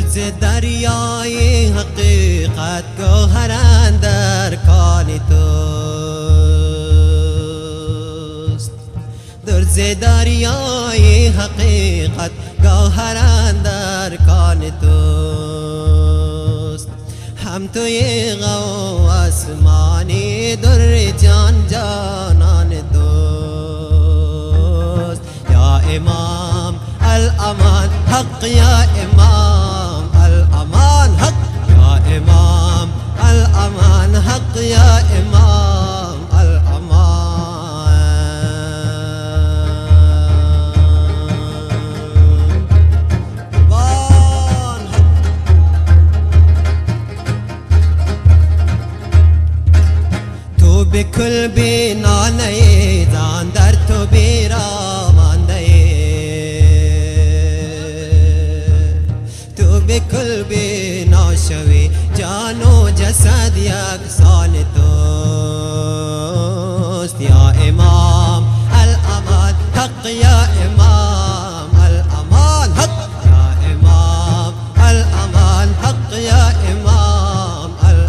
ز دریای حقیقت گوهر اندر کان توست. در ز دریای حقیقت گوهر اندر کان توست. هم توی غو آسمانی در جان جانان توست. یا امام الامان حق، یا امام الامان حق، یا امام الامان حق، یا امام الامان. تو بکل بینانه دان در تو بیرامانده، بکل بینا شوی جان و جسد یکسان توست. یا امام الامان حق، یا امام الامان حق، یا امام الامان حق، یا امام الامان.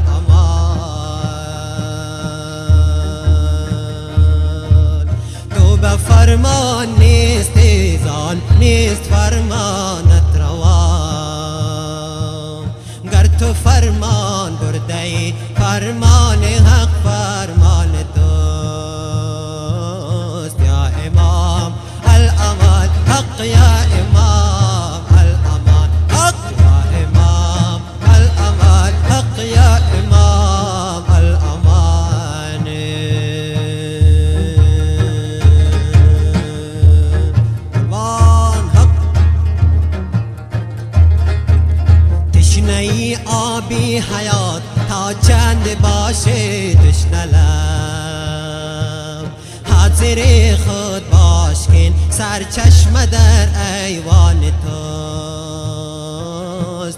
تو به فرمان نیست ایزان، نیست فرمانت روا. گر تو فرمان برده فرمان حق فرمان توست. یا امام الامان حق، یا امام الامان حق، یا امام الامان حق، یا امام الامان. تشنه آبی حیات تا چند باشه تشنه لب، حاضر خود باش کن سرچشمه در ایوان توست.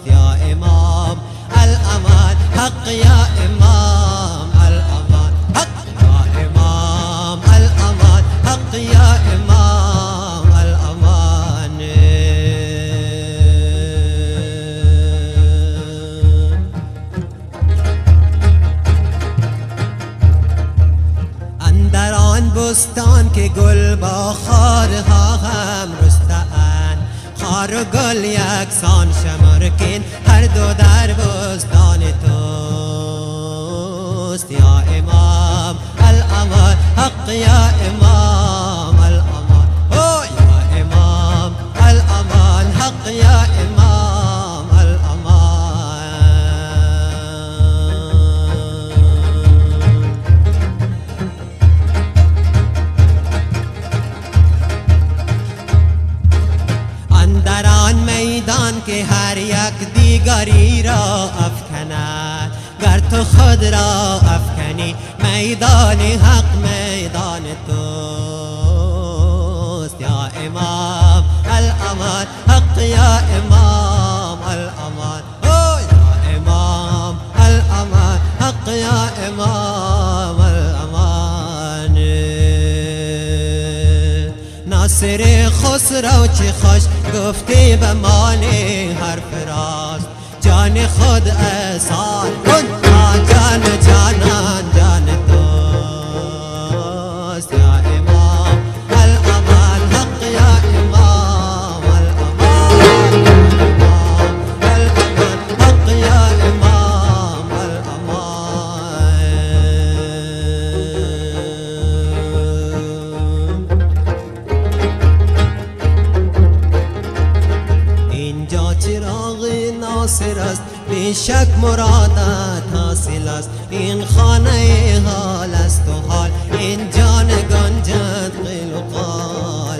یا امام الامان حق، یا امام الامان حق، یا امام الامان حق، یا امام الامان. اندر آن بستان که گل با خارها هم رسته‌اند، خار و گل یکسان شمر کن هر دو در بستان توست. یا امام الامان حق، یا امام الامان، یا امام الامان حق، یا امام الامان. اندر آن میدان که هر یک دیگری را افکند، گر تو خود را افکنی میدان حق میدان توست. یا امام الامان حق، یا امام الامان، یا امام الامان حق، یا امام الامان. ناصر خسرو چه خوش گفتی به معنی حرف راست. جان خود احسان کن تا جان جانان جان توست. یا امام الامان حق، یا امام الامان، یا امام الامان حق، یا امام الامان. اینجا چراغ ناصر است، بیشک مرادت حاصل است. این خانه حال است و حال این جان گنجد قیل و قال.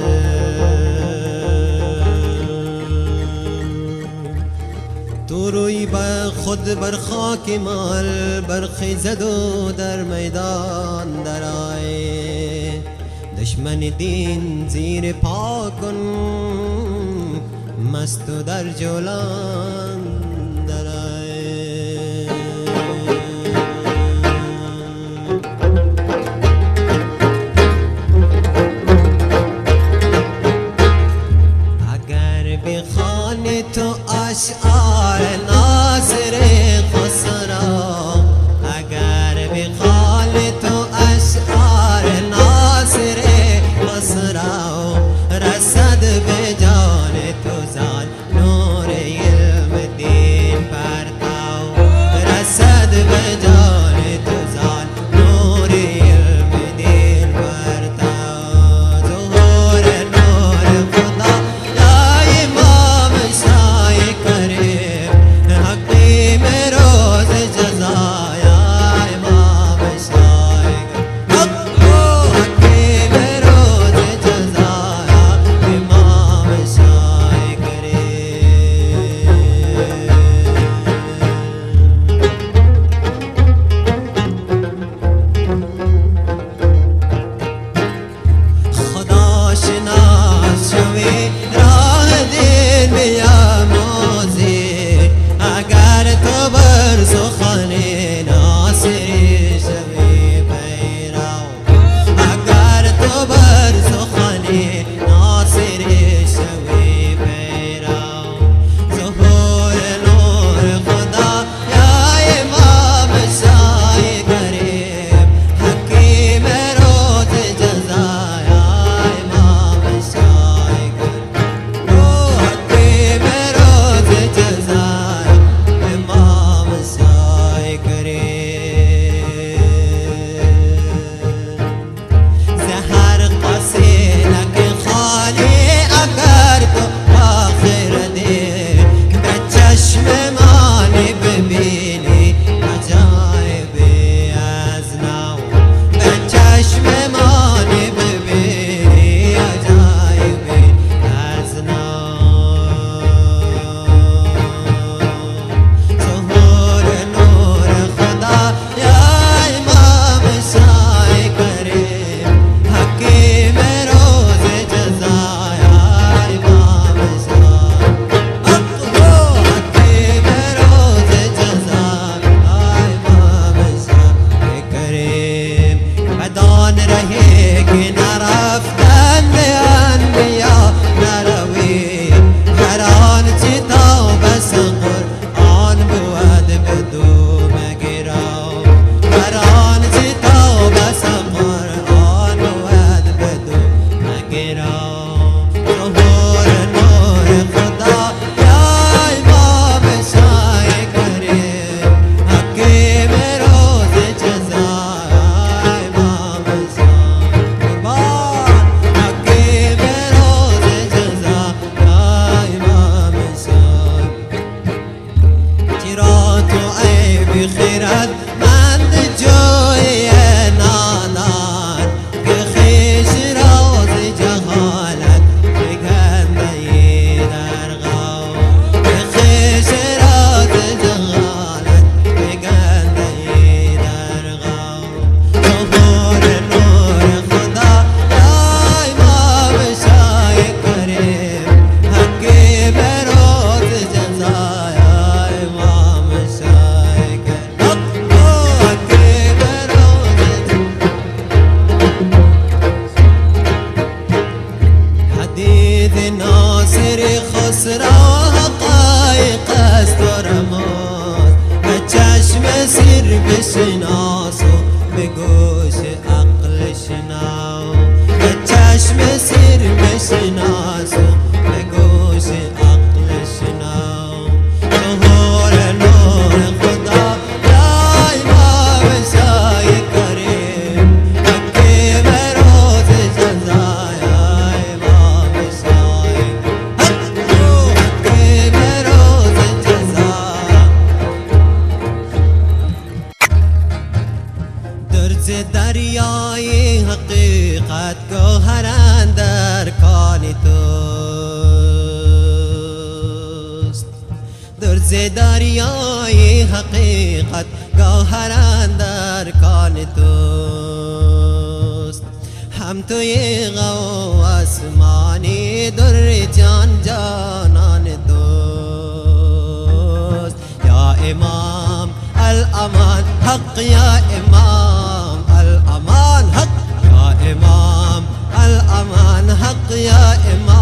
تو روی به خود بر خاک مال برخیزد و در میدان درآی. دشمن دین زیر پا کن، مست و در جولان درآی. اگر به خانه تو آی اشعار ناصر خسرو اگر بخوان تو اشعار ناصر خسرو رسد به جان تو زان نور علم دین پرتو رسد به جان تو زان نور علم دین پرتو ظهور نور خدا یا امام شای کریم حکیم روز جزا یا امام شای حکیم روز جزا یا امام شای کریم خدا شناس شوی راه دین بیاموزی اگر تو بر سخن ناصری شوی پیرو اگر تو بر سخن ناصری شوی پیرو ظهور نور خدا یا امام شای کریم حکیم روز جزا یا امام شای کریم حکیم روز جزا امام شای کریم زهر قصیدک خالی اگر تو آخر دین به چشم مانی ببینی عجایبی از نو به چشم مانی ببینی عجایبی از نو ظهور نور خدا یا امام شای کریم حکیم روز جزا یا امام شای حکیم روز جزا یا امام شای کریم بدان رهی که نرفتند انبیا نروی هر آنچه توبه قرآن بود بدو مگیرو هر آنچه توبه قرآن بود بدو مگیرو ظهور نور خدا یا امام شای کریم حکیم روز جزا یا امام شای حکیم روز جزا یا امام شای چرا تو عیب خیرت مند جوی نادان که خیش روز جهالت بگنده در غو که خیش روز جهالت بگنده در غو ظهور نور خدا یا امام شای کریم حکیم روز جزا یا امام شای کریم حکیم روز حدیث ناصر خسرو حقایق است و رمز به چشم سر بشناس و به گوش عقل شنو به چشم سر بشناس و به گوش عقل شنو ظهور نور خدا یا امام شای کریم حکیم روز جزا یا امام شای حکیم روز جزا درز دریای حقیقت گوهر اندر کان توست درز دریای حقیقت گوهر اندر کان توست هم توی غو آسمانی در جان جانان دوست یا امام الامان حق یا امام الامان حق یا امام الامان حق یا امام